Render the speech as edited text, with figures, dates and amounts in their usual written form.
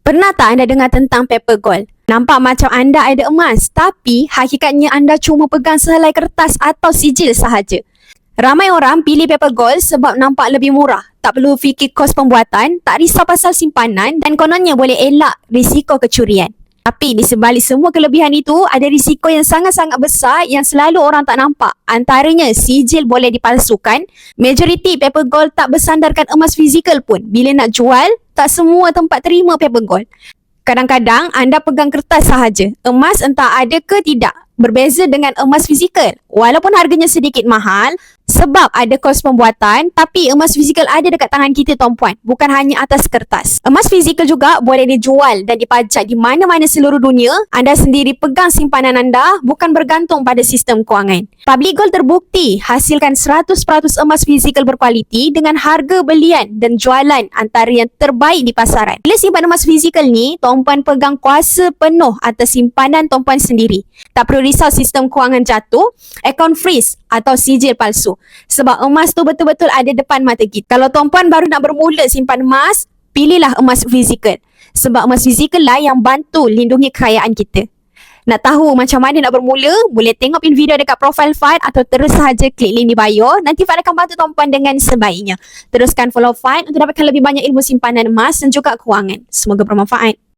Pernah tak anda dengar tentang paper gold? Nampak macam anda ada emas, tapi hakikatnya anda cuma pegang sehelai kertas atau sijil sahaja. Ramai orang pilih paper gold sebab nampak lebih murah. Tak perlu fikir kos pembuatan, tak risau pasal simpanan dan kononnya boleh elak risiko kecurian. Tapi di sebalik semua kelebihan itu, ada risiko yang sangat-sangat besar yang selalu orang tak nampak. Antaranya, sijil boleh dipalsukan. Majoriti paper gold tak bersandarkan emas fizikal pun. Bila nak jual, tak semua tempat terima paper gold. Kadang-kadang anda pegang kertas sahaja. Emas entah ada ke tidak. Berbeza dengan emas fizikal. Walaupun harganya sedikit mahal, sebab ada kos pembuatan, tapi emas fizikal ada dekat tangan kita, tuan-puan. Bukan hanya atas kertas. Emas fizikal juga boleh dijual dan dipajak di mana-mana seluruh dunia. Anda sendiri pegang simpanan anda, bukan bergantung pada sistem kewangan. Public Gold terbukti hasilkan 100% emas fizikal berkualiti dengan harga belian dan jualan antara yang terbaik di pasaran. Bila simpan emas fizikal ni, tuan-puan pegang kuasa penuh atas simpanan tuan-puan sendiri. Tak perlu risau sistem kewangan jatuh, account freeze atau sijil palsu. Sebab emas tu betul-betul ada depan mata kita. Kalau tuan-puan baru nak bermula simpan emas, pilihlah emas fizikal. Sebab emas fizikal lah yang bantu lindungi kekayaan kita. Nak tahu macam mana nak bermula? Boleh tengok video dekat profile Fad atau terus sahaja klik link di bio. Nanti Fad akan bantu tuan-puan dengan sebaiknya. Teruskan follow Fad untuk dapatkan lebih banyak ilmu simpanan emas dan juga kewangan. Semoga bermanfaat.